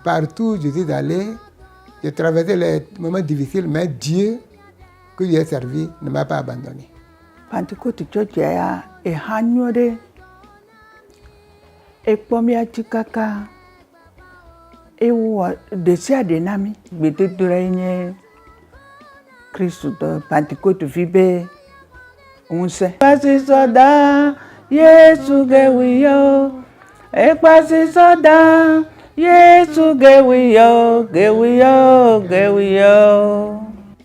Partout où je suis allé, j'ai traversé les moments difficiles, mais Dieu que j'ai servi ne m'a pas abandonné. Pentecôte Church ya e hanyore e kpomia tikaka e wo desia de nami gbete dorenye Christ de Pentecôte vibe unse pasi soda Yesu gewiyo e pasi soda Yesu gewiyo.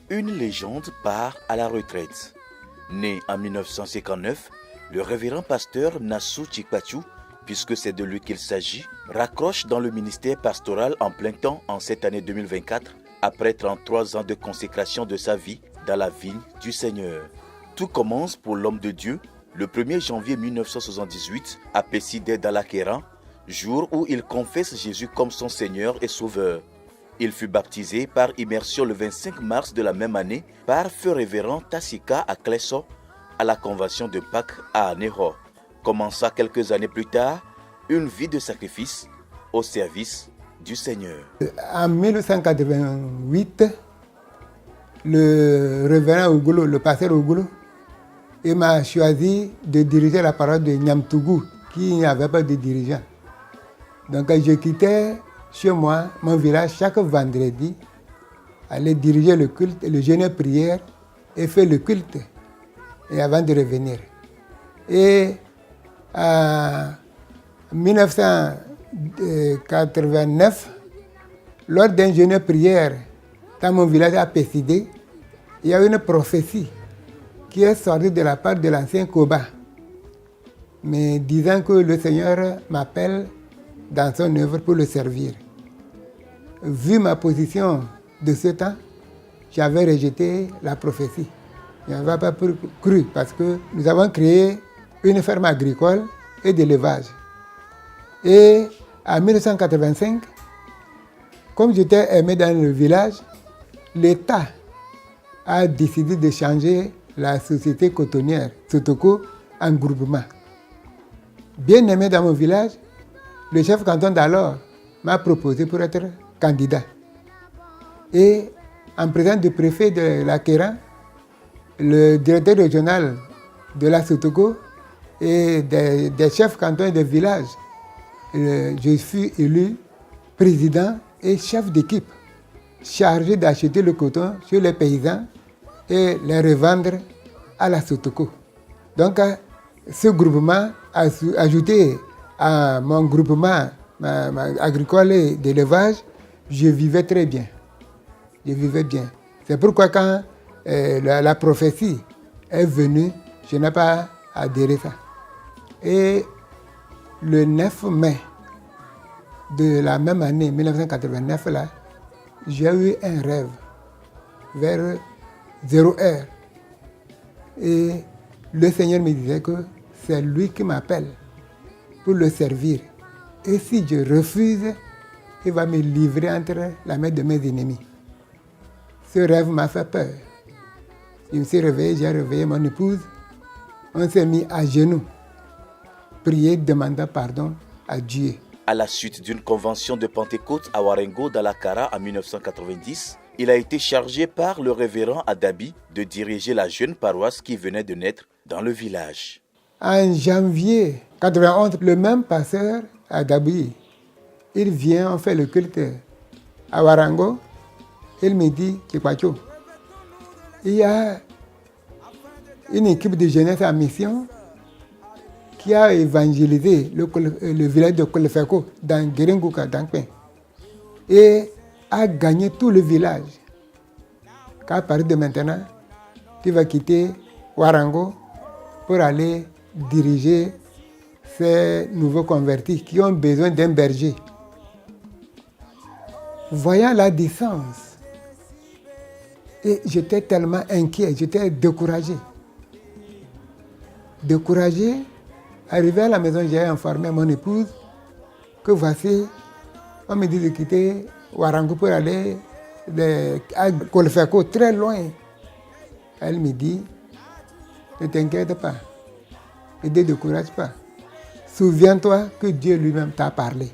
Une légende part à la retraite. Né en 1959, le révérend pasteur Nassou Chikpachu, puisque c'est de lui qu'il s'agit, raccroche dans le ministère pastoral en plein temps en cette année 2024, après 33 ans de consécration de sa vie dans la vigne du Seigneur. Tout commence pour l'homme de Dieu le 1er janvier 1978 à Pessidé d'Alakéran, jour où il confesse Jésus comme son Seigneur et Sauveur. Il fut baptisé par immersion le 25 mars de la même année par feu révérend Tassika à Klesso à la convention de Pâques à Anéro. Commença quelques années plus tard une vie de sacrifice au service du Seigneur. En 1988, le révérend Ougolo, le pasteur Ougolo, il m'a choisi de diriger la parole de Nyamtougou, qui n'avait pas de dirigeant. Donc je quittais chez moi, mon village, chaque vendredi, aller diriger le culte, le jeûne prière et faire le culte, et avant de revenir. Et en 1989, lors d'un jeûne prière, dans mon village à Pessidé, il y a une prophétie qui est sortie de la part de l'ancien Koba, mais disant que le Seigneur m'appelle dans son œuvre pour le servir. Vu ma position de ce temps, j'avais rejeté la prophétie. Je n'avais pas cru parce que nous avons créé une ferme agricole et d'élevage. Et en 1985, comme j'étais aimé dans le village, l'État a décidé de changer la société cotonnière, Sotoko, en groupement. Bien aimé dans mon village, le chef canton d'alors m'a proposé pour être candidat. Et en présence du préfet de l'Akéran, le directeur régional de la Sotoko et des chefs cantons et des villages, je fus élu président et chef d'équipe chargé d'acheter le coton chez les paysans et les revendre à la Sotoko. Donc, ce groupement a ajouté à mon groupement agricole et d'élevage, je vivais très bien. Je vivais bien. C'est pourquoi quand la prophétie est venue, je n'ai pas adhéré à ça. Et le 9 mai de la même année, 1989, là, j'ai eu un rêve vers 0 heure. Et le Seigneur me disait que c'est lui qui m'appelle pour le servir. Et si je refuse, il va me livrer entre la main de mes ennemis. Ce rêve m'a fait peur. Je me suis réveillé, j'ai réveillé mon épouse. On s'est mis à genoux, prier, demandant pardon à Dieu. À la suite d'une convention de Pentecôte à Warengo dans la Kara en 1990, il a été chargé par le révérend Adabi de diriger la jeune paroisse qui venait de naître dans le village. En janvier 91, le même pasteur Adabi, il vient, on fait le culte à Warango. Il me dit, Chikpacho, il y a une équipe de jeunesse en mission qui a évangélisé le village de Kolefeko dans Guérenguka, dans Pen, et a gagné tout le village. Qu'à partir de maintenant, tu vas quitter Warango pour aller diriger ces nouveaux convertis qui ont besoin d'un berger. Voyant la distance, et j'étais tellement inquiet, j'étais découragé. Arrivé à la maison, j'ai informé mon épouse que voici, on me dit de quitter Warango pour aller à Kolefeko, très loin. Elle me dit, ne t'inquiète pas, ne te décourage pas. Souviens-toi que Dieu lui-même t'a parlé.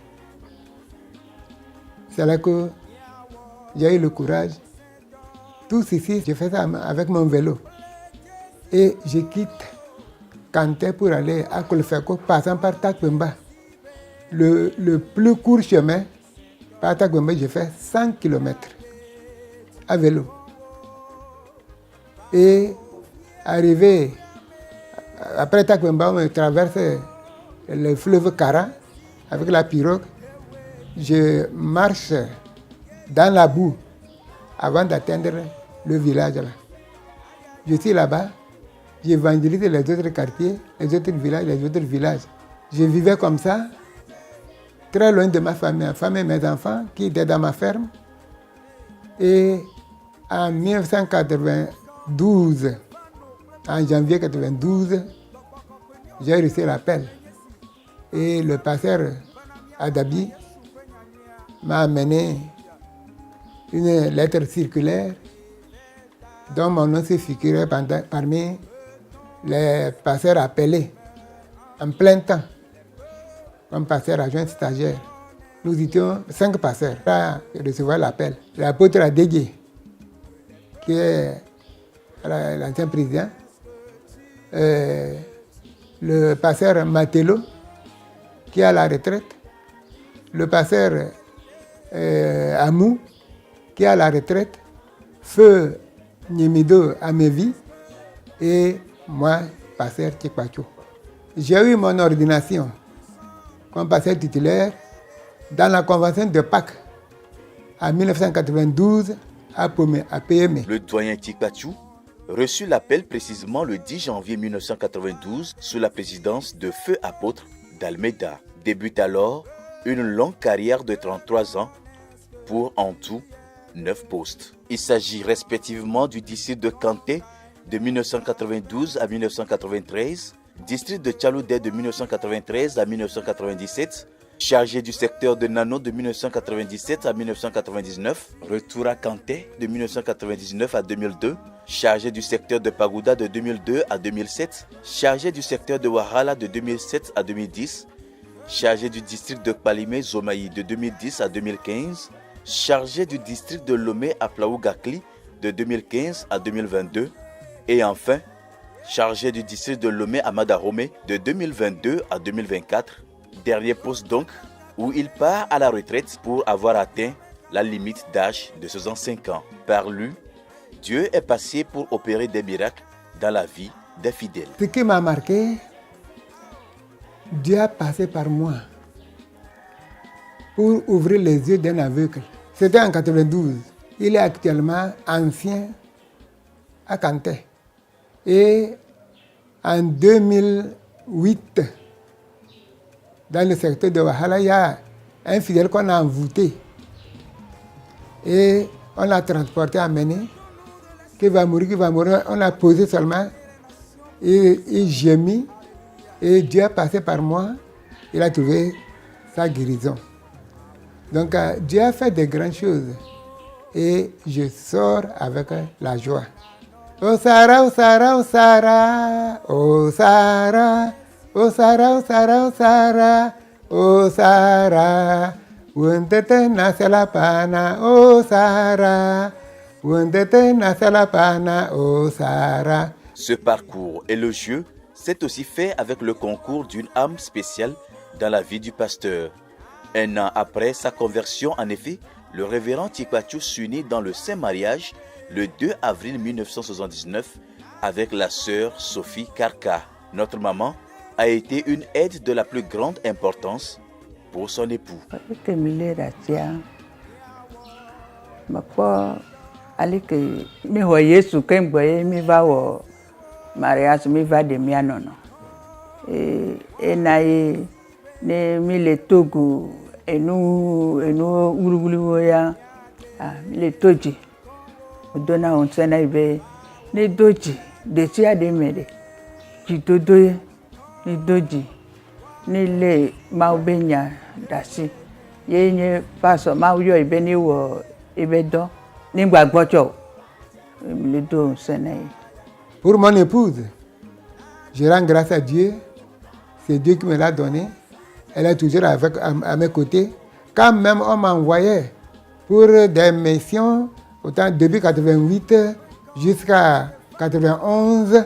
C'est là que j'ai eu le courage. Tout ceci, je fais ça avec mon vélo. Et je quitte Kanté pour aller à Kolfeko, passant par Takwemba. Le plus court chemin, par Takwemba, j'ai fait 100 km à vélo. Et arrivé, après Takwemba, on traverse le fleuve Kara avec la pirogue. Je marche dans la boue avant d'atteindre le village là. Je suis là-bas, j'évangélise les autres quartiers, les autres villages. Je vivais comme ça, très loin de ma famille et mes enfants qui étaient dans ma ferme. Et en 1992, en janvier 1992, j'ai reçu l'appel. Et le pasteur Adabi m'a amené une lettre circulaire dont mon nom se figurait parmi les pasteurs appelés en plein temps comme pasteur adjoint stagiaire. Nous étions 5 pasteurs à recevoir l'appel. L'apôtre Adégué, qui est l'ancien président, le pasteur Matelo, qui est à la retraite, le pasteur Amou, qui est à la retraite, Feu Nyemido Amevi, et moi, pasteur Tchekwacho. J'ai eu mon ordination comme pasteur titulaire dans la convention de Pâques en 1992 à PME. Le doyen Tchekwacho reçut l'appel précisément le 10 janvier 1992 sous la présidence de Feu Apôtre d'Almeida. Débute alors une longue carrière de 33 ans pour en tout 9 postes. Il s'agit respectivement du district de Kanté de 1992 à 1993, district de Tchaloudé de 1993 à 1997, chargé du secteur de Nano de 1997 à 1999, retour à Kanté de 1999 à 2002, chargé du secteur de Pagouda de 2002 à 2007, chargé du secteur de Wahala de 2007 à 2010, chargé du district de Palimé Zomaï de 2010 à 2015, chargé du district de Lomé à Plaougakli de 2015 à 2022 et enfin chargé du district de Lomé à Madaromé de 2022 à 2024. Dernier poste donc où il part à la retraite pour avoir atteint la limite d'âge de 65 ans. Par lui, Dieu est passé pour opérer des miracles dans la vie des fidèles. Ce qui m'a marqué, Dieu a passé par moi pour ouvrir les yeux d'un aveugle. C'était en 92. Il est actuellement ancien à Kanté. Et en 2008, dans le secteur de Wahala, il y a un fidèle qu'on a envoûté. Et on l'a transporté, amené, qui va mourir. On l'a posé seulement. Et il gémit. Et Dieu a passé par moi. Il a trouvé sa guérison. Donc Dieu a fait de grandes choses. Et je sors avec la joie. Oh Sarah, oh Sarah, oh Sarah, oh Sarah, oh Sarah, oh Sarah, oh Sarah, oh Sarah, wundete nasela pana, oh Sarah, wundete nasela pana, oh Sarah. Ce parcours élogieux s'est aussi fait avec le concours d'une âme spéciale dans la vie du pasteur. Un an après sa conversion, en effet, le révérend Tchekwacho s'unit dans le saint mariage le 2 avril 1979 avec la sœur Sophie Karka. Notre maman a été une aide de la plus grande importance pour son époux. Dona on sena ibe ni doji de ti ade mere jidodo ni doji ni le ma obenya dasi ye nye paso ma yo ibe ni wo ibe do ni gbagbojo le do sena. Pour mon épouse, je rends grâce à Dieu. C'est Dieu qui me l'a donné. Elle est toujours à mes côtés. Quand même on m'envoyait pour des missions, autant depuis 88 jusqu'à 91,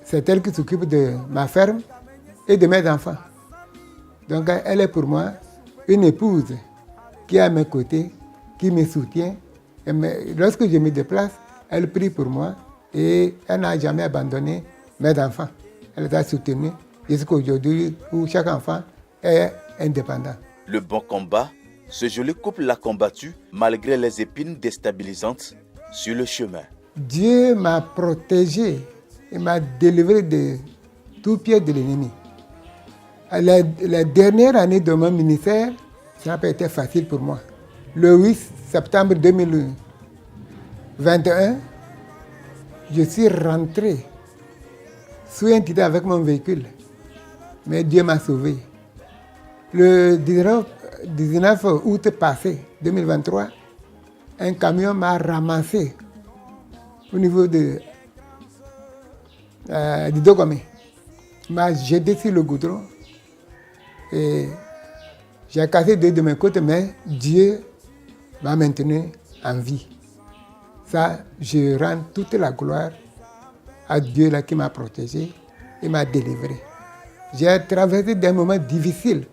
c'est elle qui s'occupe de ma ferme et de mes enfants. Donc elle est pour moi une épouse qui est à mes côtés, qui me soutient. Et lorsque je me déplace, elle prie pour moi et elle n'a jamais abandonné mes enfants. Elle les a soutenus jusqu'à aujourd'hui où chaque enfant est indépendant. Le bon combat, ce joli couple l'a combattu malgré les épines déstabilisantes sur le chemin. Dieu m'a protégé et m'a délivré de tout pied de l'ennemi. La dernière année de mon ministère, ça n'a pas été facile pour moi. Le 8 septembre 2021, je suis rentré sous un titre avec mon véhicule. Mais Dieu m'a sauvé. Le 19 août passé, 2023, un camion m'a ramassé au niveau du Dogomé. Il m'a jeté sur le goudron et j'ai cassé 2 de mes côtes, mais Dieu m'a maintenu en vie. Ça, je rends toute la gloire à Dieu là, qui m'a protégé et m'a délivré. J'ai traversé des moments difficiles.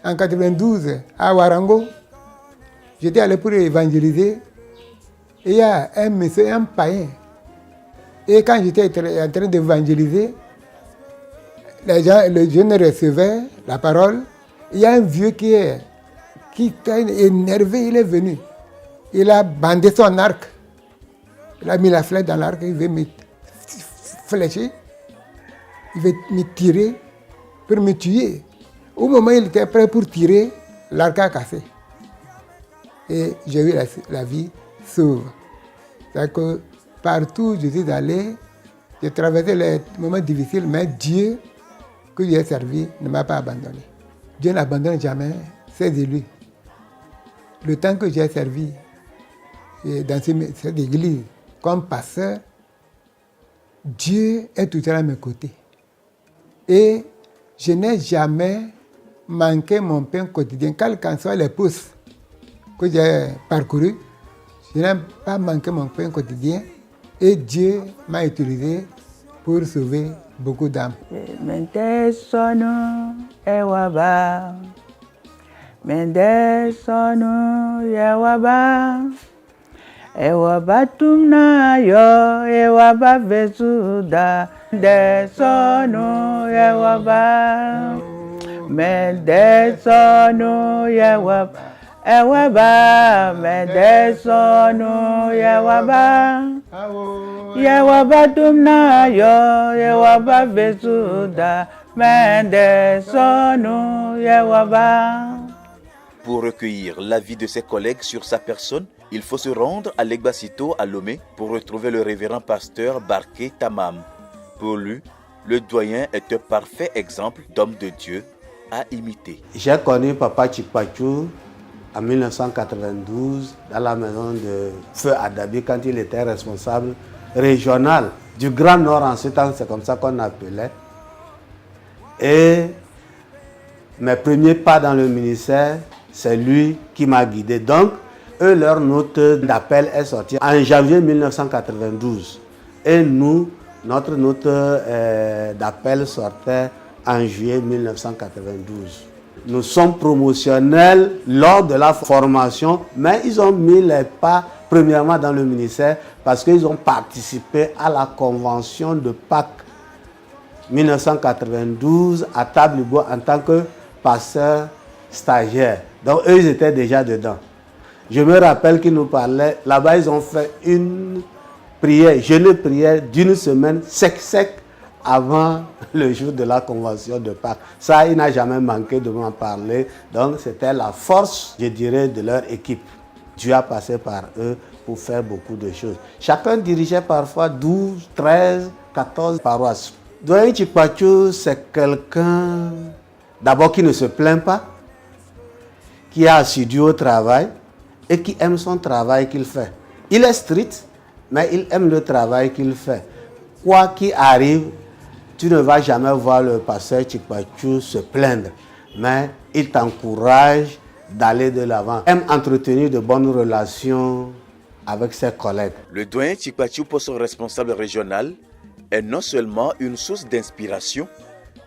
En 92, à Warango, j'étais allé pour évangéliser. Et il y a un monsieur, un païen. Et quand j'étais en train d'évangéliser, les jeunes recevaient la parole. Il y a un vieux qui était énervé, il est venu. Il a bandé son arc. Il a mis la flèche dans l'arc, il veut me flécher. Il veut me tirer pour me tuer. Au moment où il était prêt pour tirer, l'arc a cassé. Et j'ai eu la vie sauve. C'est-à-dire que partout où je suis allé, j'ai traversé les moments difficiles, mais Dieu que j'ai servi ne m'a pas abandonné. Dieu n'abandonne jamais ses élus. Le temps que j'ai servi dans cette église comme pasteur, Dieu est toujours à mes côtés. Et je n'ai jamais manqué mon pain quotidien. Quelles qu'en soient les pousses que j'ai parcourues, je n'ai pas manqué mon pain quotidien. Et Dieu m'a utilisé pour sauver beaucoup d'âmes. Ewa batumna yo, ewa ba vezuda, de sonu ewa ba, me de sonu ewa ba, me de sonu ewa ba, ewa batumna yo, ewa ba vezuda, me de sonu ewa ba. Pour recueillir l'avis de ses collègues sur sa personne, il faut se rendre à l'Egbasito à Lomé pour retrouver le révérend pasteur Barké Tamam. Pour lui, le doyen est un parfait exemple d'homme de Dieu à imiter. J'ai connu Papa Chikpachou en 1992 dans la maison de Feu Adabi quand il était responsable régional du Grand Nord en ce temps, c'est comme ça qu'on appelait. Et mes premiers pas dans le ministère, c'est lui qui m'a guidé. Donc, eux, leur note d'appel est sortie en janvier 1992. Et nous, notre note d'appel sortait en juillet 1992. Nous sommes promotionnels lors de la formation, mais ils ont mis les pas premièrement dans le ministère parce qu'ils ont participé à la convention de Pâques 1992 à Tablibo en tant que pasteur stagiaire. Donc eux, ils étaient déjà dedans. Je me rappelle qu'ils nous parlaient, là-bas ils ont fait une prière, jeûne prière d'une semaine sec avant le jour de la convention de Pâques. Ça, il n'a jamais manqué de m'en parler. Donc c'était la force, je dirais, de leur équipe. Dieu a passé par eux pour faire beaucoup de choses. Chacun dirigeait parfois 12, 13, 14 paroisses. Doyen Chikpachou, c'est quelqu'un d'abord qui ne se plaint pas, qui est assidu au travail et qui aime son travail qu'il fait. Il est strict, mais il aime le travail qu'il fait. Quoi qu'il arrive, tu ne vas jamais voir le pasteur Chikpachou se plaindre, mais il t'encourage d'aller de l'avant, aime entretenir de bonnes relations avec ses collègues. Le doyen Chikpachu, pour son responsable régional, est non seulement une source d'inspiration,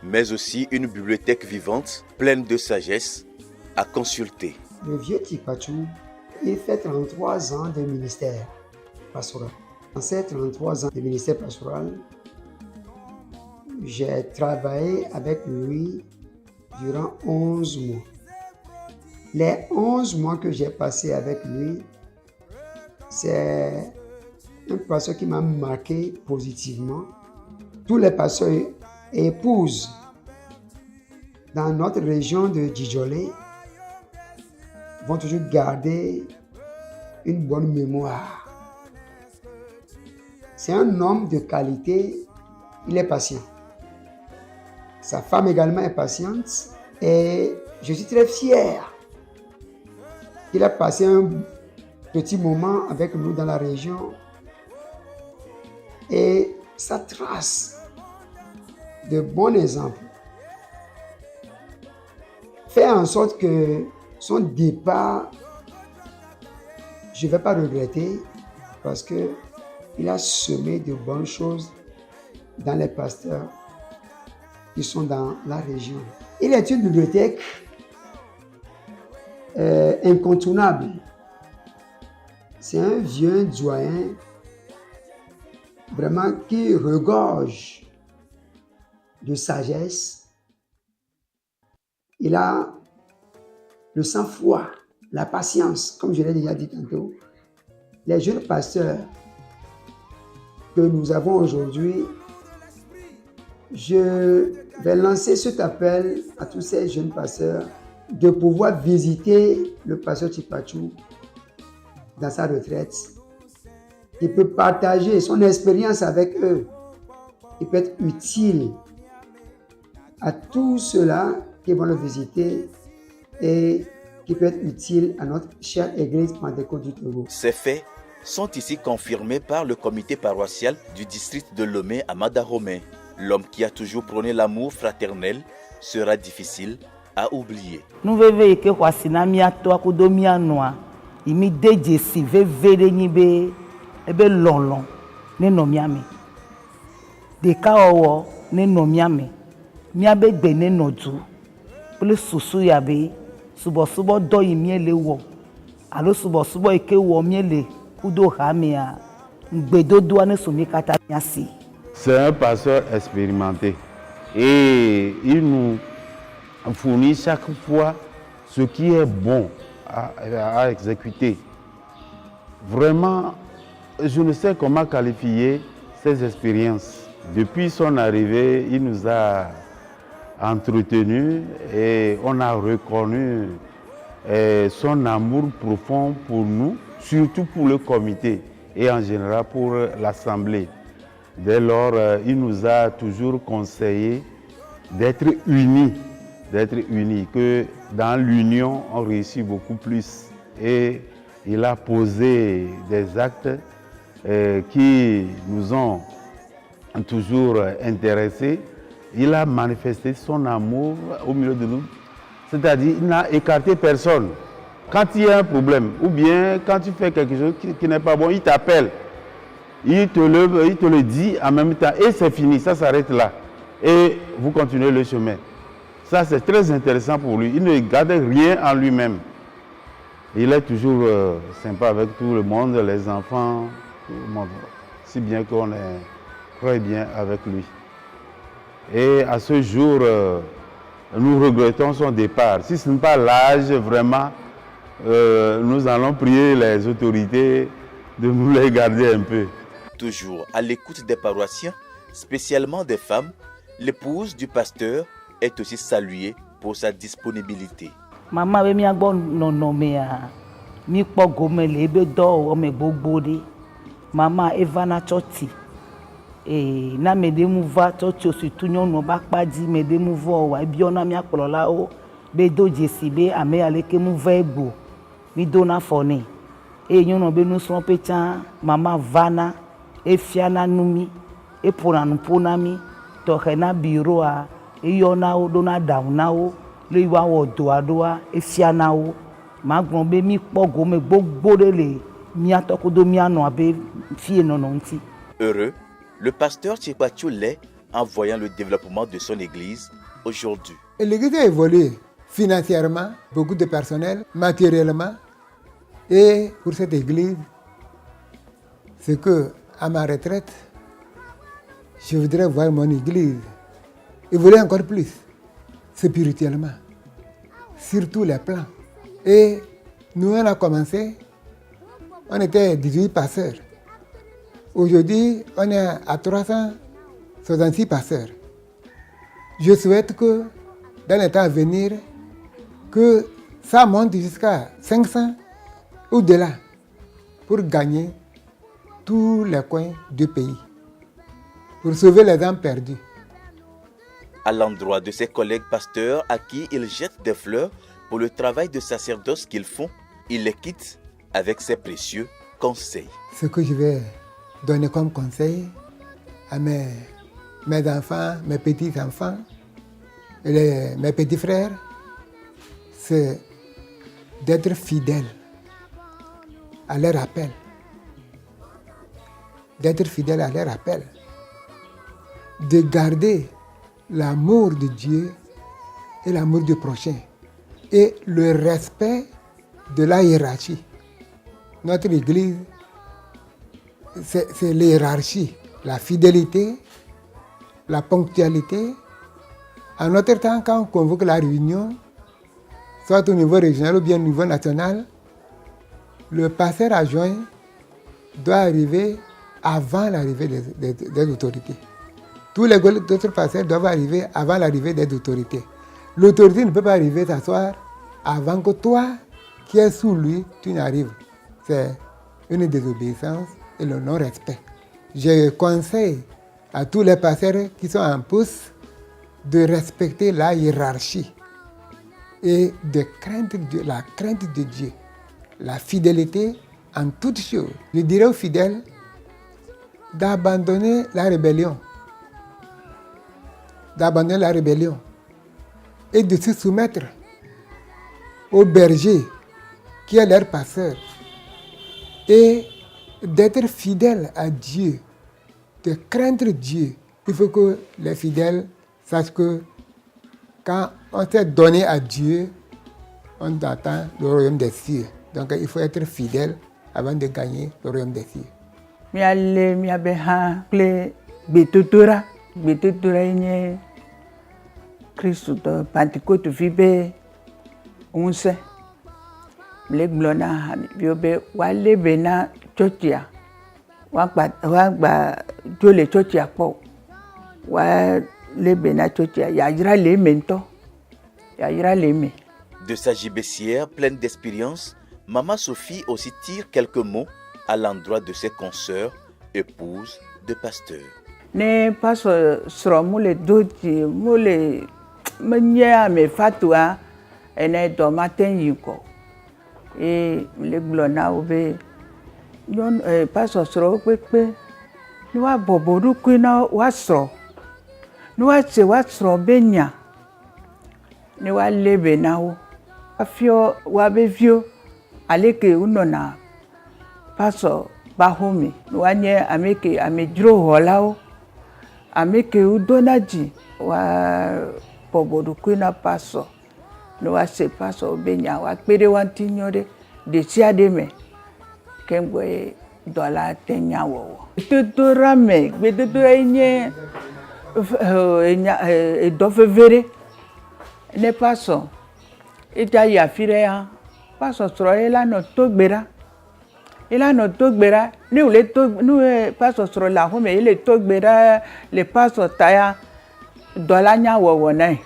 mais aussi une bibliothèque vivante pleine de sagesse à consulter. Le vieux Chikpachu, il fait 33 ans de ministère pastoral. Dans ces 33 ans de ministère pastoral, j'ai travaillé avec lui durant 11 mois. Les 11 mois que j'ai passés avec lui, c'est un pasteur qui m'a marqué positivement. Tous les pasteurs et épouses dans notre région de Djidjolé vont toujours garder une bonne mémoire. C'est un homme de qualité, il est patient. Sa femme également est patiente et je suis très fier qu'il a passé un petit moment avec nous dans la région et sa trace de bon exemple fait en sorte que son départ, je ne vais pas regretter parce qu'il a semé de bonnes choses dans les pasteurs qui sont dans la région. Il est une bibliothèque incontournable. C'est un vieux doyen vraiment qui regorge de sagesse. Il a le sang-froid, la patience, comme je l'ai déjà dit tantôt. Les jeunes pasteurs que nous avons aujourd'hui, je vais lancer cet appel à tous ces jeunes pasteurs de pouvoir visiter le pasteur Chikpachu dans sa retraite. Il peut partager son expérience avec eux. Il peut être utile à tous ceux-là qui vont le visiter et qui peut être utile à notre chère église Pentecôte du Togo. Ces faits sont ici confirmés par le comité paroissial du district de Lomé à Madaromé. L'homme qui a toujours prôné l'amour fraternel sera difficile à oublier. Nous vevons que Wasinamia to akudomia noa. Imi deje si vevere nibe ebe lonlon ne nomiame. De kaowo ne nomiame. Miabe gbe ne nodu. Ple susu yabe subo do imiele wo. Alo subo eke wo miele kudo hamea. Ngbedodo ane somi kata miasi. C'est un pasteur expérimenté et il nous fournit chaque fois ce qui est bon à exécuter. Vraiment, je ne sais comment qualifier ces expériences. Depuis son arrivée, il nous a entretenus et on a reconnu son amour profond pour nous, surtout pour le comité et en général pour l'Assemblée. Dès lors, il nous a toujours conseillé d'être unis, que dans l'union, on réussit beaucoup plus. Et il a posé des actes qui nous ont toujours intéressés. Il a manifesté son amour au milieu de nous, c'est-à-dire il n'a écarté personne. Quand il y a un problème, ou bien quand tu fais quelque chose qui n'est pas bon, il t'appelle. Il te le dit en même temps et c'est fini, ça s'arrête là. Et vous continuez le chemin. Ça c'est très intéressant pour lui. Il ne garde rien en lui-même. Il est toujours sympa avec tout le monde, les enfants, tout le monde. Si bien qu'on est très bien avec lui. Et à ce jour, nous regrettons son départ. Si ce n'est pas l'âge, vraiment, nous allons prier les autorités de nous les garder un peu. Toujours à l'écoute des paroissiens, spécialement des femmes, l'épouse du pasteur est aussi saluée pour sa disponibilité. Maman be mi agbo nono me a mi po gome le be do o me gbogbo de. Mama Evana Choti na me de mu va church o si tunyo no ba padi me de mu vo wa bi ona mi akpolola o be do jesi be ame aleke mu va egbo mi do na foni nyono be nu so pecha mama Vana efiana numi epona nupona mi to hena biro a yona o do na dauna o le wa wo do adoa efiana o m'a grondé mi pogo me gbogbo de le mi atokodo mi ano abe fie non nti. Heureux, le pasteur Tchikpachu l'est en voyant le développement de son église aujourd'hui. Et l'église a évolué financièrement, beaucoup de personnel, matériellement. Et pour cette église, c'est que à ma retraite, je voudrais voir mon église évoluer encore plus, spirituellement, sur tous les plans. Et nous, on a commencé, on était 18 pasteurs. Aujourd'hui, on est à 366 pasteurs. Je souhaite que, dans les temps à venir, que ça monte jusqu'à 500 au-delà pour gagner tous les coins du pays, pour sauver les âmes perdues. À l'endroit de ses collègues pasteurs à qui il jette des fleurs pour le travail de sacerdoce qu'ils font, il les quitte avec ses précieux conseils. Ce que je vais donner comme conseil à mes enfants, mes petits-enfants et mes petits frères, c'est d'être fidèles à leur appel. D'être fidèles à leur appel. De garder l'amour de Dieu et l'amour du prochain. Et le respect de la hiérarchie. Notre Église, c'est l'hiérarchie, la fidélité, la ponctualité. En notre temps, quand on convoque la réunion, soit au niveau régional ou bien au niveau national, le pasteur adjoint doit arriver avant l'arrivée des autorités. Tous les autres pasteurs doivent arriver avant l'arrivée des autorités. L'autorité ne peut pas arriver s'asseoir avant que toi, qui es sous lui, tu n'arrives. C'est une désobéissance et le non-respect. Je conseille à tous les pasteurs qui sont en poste de respecter la hiérarchie et de craindre Dieu, la crainte de Dieu, la fidélité en toutes choses. Je dirais aux fidèles d'abandonner la rébellion, et de se soumettre au berger qui est leur pasteur et d'être fidèles à Dieu, de craindre Dieu. Il faut que les fidèles sachent que quand on s'est donné à Dieu, on attend le royaume des cieux. Donc il faut être fidèle avant de gagner le royaume des cieux. Miale miabe ha kple gbetotora nye Kristu tɔ Pentecôte vi be ŋusẽ. Mle gblɔ na hameviwo be woalé be na tsɔtsia, woagba dzo le tsɔtsia kpɔ, woalé be na tsɔtsia, yayra le eme ŋutɔ, yayra le eme. De sa gibecière pleine d'expérience, Maman Sophie aussi tire quelques mots à l'endroit de ses consoeurs, épouses de pasteurs. Ne pastor srɔ̃ mu le do dzi, mu le menye ame fatua, ene dɔ mate yi kɔ. Eye le gblɔ na wo be pastor srɔ̃wo kpekpe, ne woabɔbɔ ɖokui na woasrɔ̃, ne woase woasrɔ̃ be nya, ne woalé be na wo, afiɔ woabe viwo, aleke wonɔna pastor ba xɔme, ne woanye ame ke amedzroxɔlawo, ame ke wodona dzi woabɔbɔ ɖokui na pastor, ne woase pastor be nya, woakpe ɖe wo ŋuti nyɔ ɖe ɖe sia ɖe me, kemgbe dɔ la te nya wɔwɔ. Gbedodoɖa me, gbedodoɖa nye edɔ veve ɖe. Ne pastor edza yi afi ɖe ya, pastor srɔ̃ ye la nɔ togbe ɖa. Il no togbera ni ule to nu pastor sro la home ile togbera le pastor taya dolanya wowo nai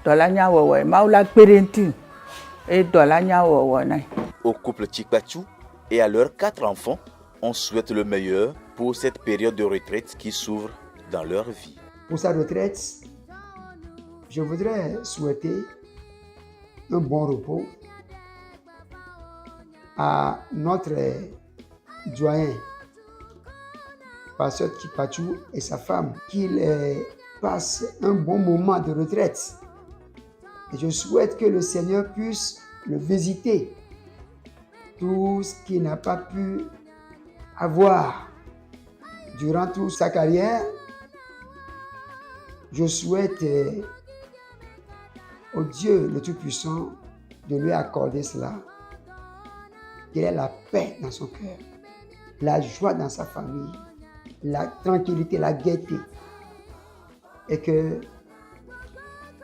dolanya wowo maula parenti et dolanya wowo nai. Au couple Tchikpachu et à leurs 4 enfants, on souhaite le meilleur pour cette période de retraite qui s'ouvre dans leur vie. Pour sa retraite, je voudrais souhaiter un bon repos à notre doyen, pasteur Tchikpachu et sa femme, qu'il passe un bon moment de retraite. Et je souhaite que le Seigneur puisse le visiter, tout ce qu'il n'a pas pu avoir durant toute sa carrière. Je souhaite au Dieu le Tout-Puissant de lui accorder cela, qu'il ait la paix dans son cœur, la joie dans sa famille, la tranquillité, la gaieté, et que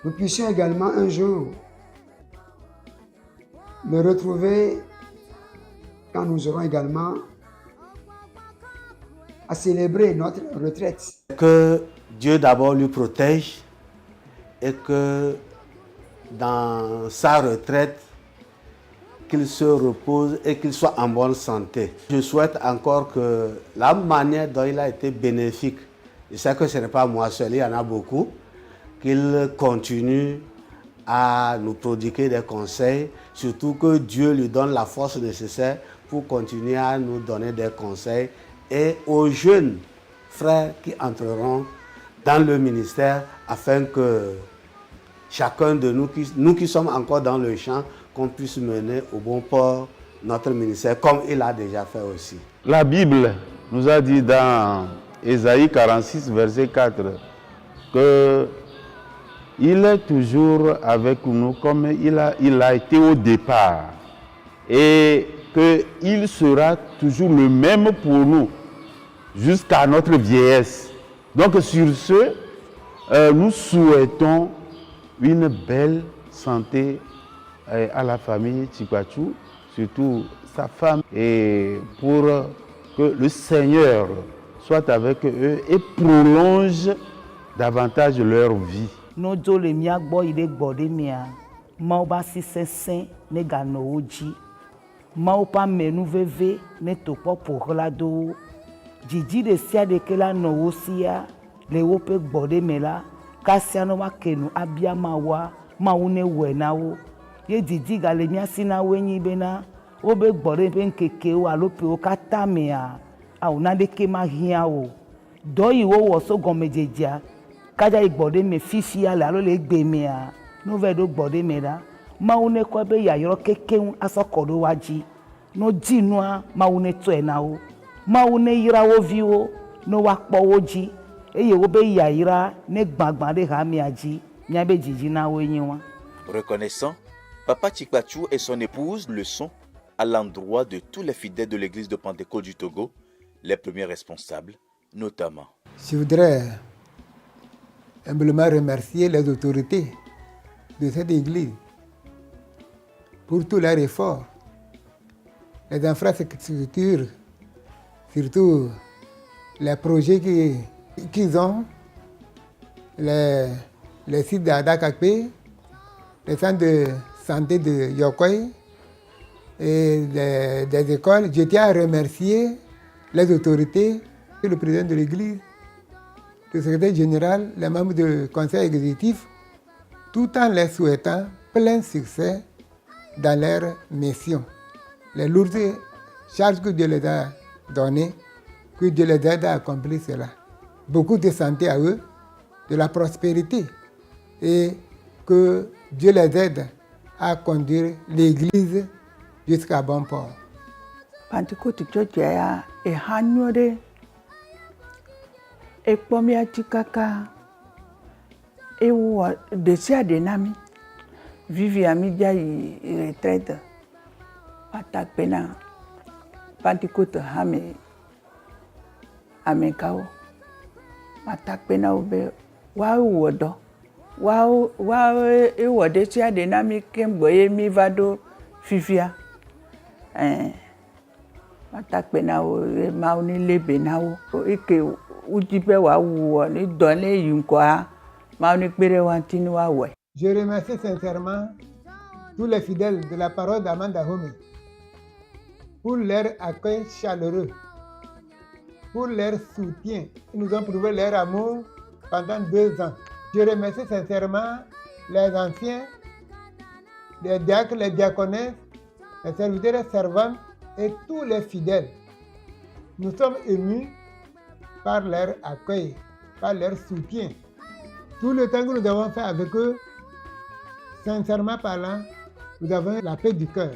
nous puissions également un jour le retrouver quand nous aurons également à célébrer notre retraite. Que Dieu d'abord lui protège et que dans sa retraite, qu'il se repose et qu'il soit en bonne santé. Je souhaite encore que la manière dont il a été bénéfique, je sais que ce n'est pas moi seul, il y en a beaucoup, qu'il continue à nous prodiguer des conseils, surtout que Dieu lui donne la force nécessaire pour continuer à nous donner des conseils, et aux jeunes frères qui entreront dans le ministère, afin que chacun de nous qui sommes encore dans le champ, qu'on puisse mener au bon port notre ministère, comme il a déjà fait aussi. La Bible nous a dit dans Ésaïe 46, verset 4, que il est toujours avec nous comme il a été au départ, et qu'il sera toujours le même pour nous jusqu'à notre vieillesse. Donc sur ce, nous souhaitons une belle santé à la famille Tchikpatou, surtout sa femme, et pour que le Seigneur soit avec eux et prolonge davantage leur vie. Nous avons les miens boy de bordé mia, maoba si sen ne gano oji, maopa menu veve ne topo pour la do, jiji de sia de que la no osia, le ope bordé mela, kasiano wa kenu abia mawa, maune wenao. Ye didi gale mia sina wenyi bena obe gbore ben keke o alope o kata mea a una de ke ma hia o do yi wo wo so gomejeja kaja igbode me fifi ale alo le gbe mea no ve do gbode me da ma une ko be ya yoro keke un asokodo waji no jinua ma une to e na o ma une yira wo vi o no wa po wo ji eye wo be ya yira ne gbagban de ha mi aji nya be jiji na wo yin wa. Reconnaissant, Papa Tchikpatou et son épouse le sont à l'endroit de tous les fidèles de l'église de Pentecôte du Togo, les premiers responsables notamment. Je voudrais humblement remercier les autorités de cette église pour tous leurs efforts, les infrastructures, surtout les projets qu'ils ont, les sites d'Adakakpe, les centres de santé de Yokoy et des écoles. Je tiens à remercier les autorités, le président de l'église, le secrétaire général, les membres du conseil exécutif, tout en les souhaitant plein succès dans leur mission. Les lourdes charges que Dieu les a données, que Dieu les aide à accomplir cela. Beaucoup de santé à eux, de la prospérité, et que Dieu les aide à conduire l'église jusqu'à bon port. Pentecôte Church ya e hanyore e pomia tikaka e wo desia de nami vivi amidia i retraite patak pena Pentecôte hame amekao patak pena obe wa wodo wa e wo desia de nami kemboye mi vado fifia atakpe na wo ma oni lebe na wo ike ujipe wa wo ni donne yinko a ma oni pere wa tini wa we. Je remercie sincèrement tous les fidèles de la parole d'Amanda Home pour leur accueil chaleureux, pour leur soutien. Ils nous ont prouvé leur amour pendant 2 ans. Je remercie sincèrement les anciens, les diacres, les diaconesses, les serviteurs et servantes et tous les fidèles. Nous sommes émus par leur accueil, par leur soutien. Tout le temps que nous avons fait avec eux, sincèrement parlant, nous avons la paix du cœur.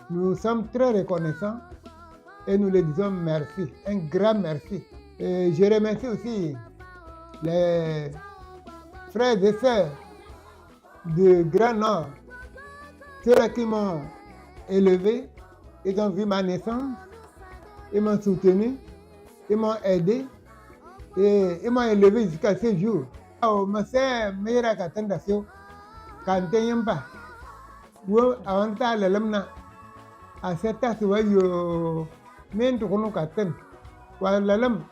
Nous sommes très reconnaissants et nous les disons merci, un grand merci. Et je remercie aussi les frères et sœurs du Grand Nord, ceux-là qui m'ont élevé, ils ont vu ma naissance, ils m'ont soutenu, ils m'ont aidé et ils m'ont élevé jusqu'à ce jour. Je sais meilleur qu'attendre quand tu n'es pas. Ou avant ta lamna a certain soit yo men to kono katen wa lalam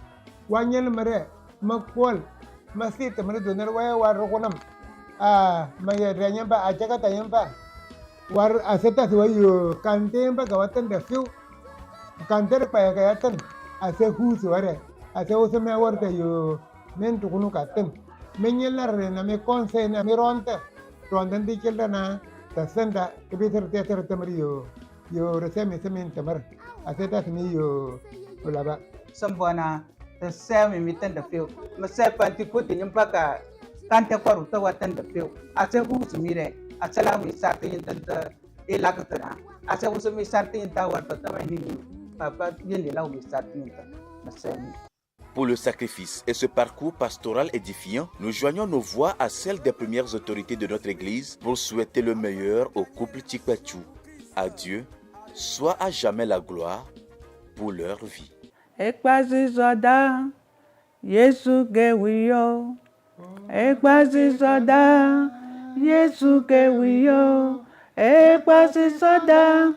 wa nyel mare ma kol ma sit mare donar wa rokonam ma ya ranyamba a jaga tayamba war a certain soit yo kan temba gawatan da fiu kan ter pa ya tan a se hus ware a se o se me warta yo men to kono katen men yella rena me konse na mi ronta rondan di keldana tasenda kebiter teater tamario yo reseme semen tamar aseta mi yo olaba sambona ta sami mitan da fiu ma sai panti puti nyampa ka kanta kwaru ta watan da fiu a sai husu mire a sala mi sartin tanta e lakatana a sai husu mi sartin ta warta ta mai ni papa yende law mi sartin ta ma sai. Pour le sacrifice et ce parcours pastoral édifiant, nous joignons nos voix à celles des premières autorités de notre Église pour souhaiter le meilleur au couple Tikpachou. À Dieu soit à jamais la gloire pour leur vie. Ekwazi soda, Yesu gewiyo. Ekwazi soda, Yesu gewiyo. Ekwazi soda,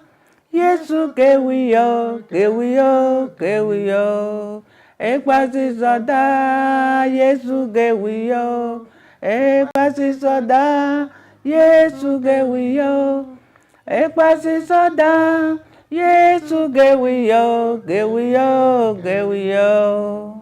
Yesu gewiyo, gewiyo, gewiyo. Ekwazi soda, Yesu gewiyo. Ekwazi soda, Yesu gewiyo. Ekwazi soda, Yesu gewiyo, gewiyo, gewiyo.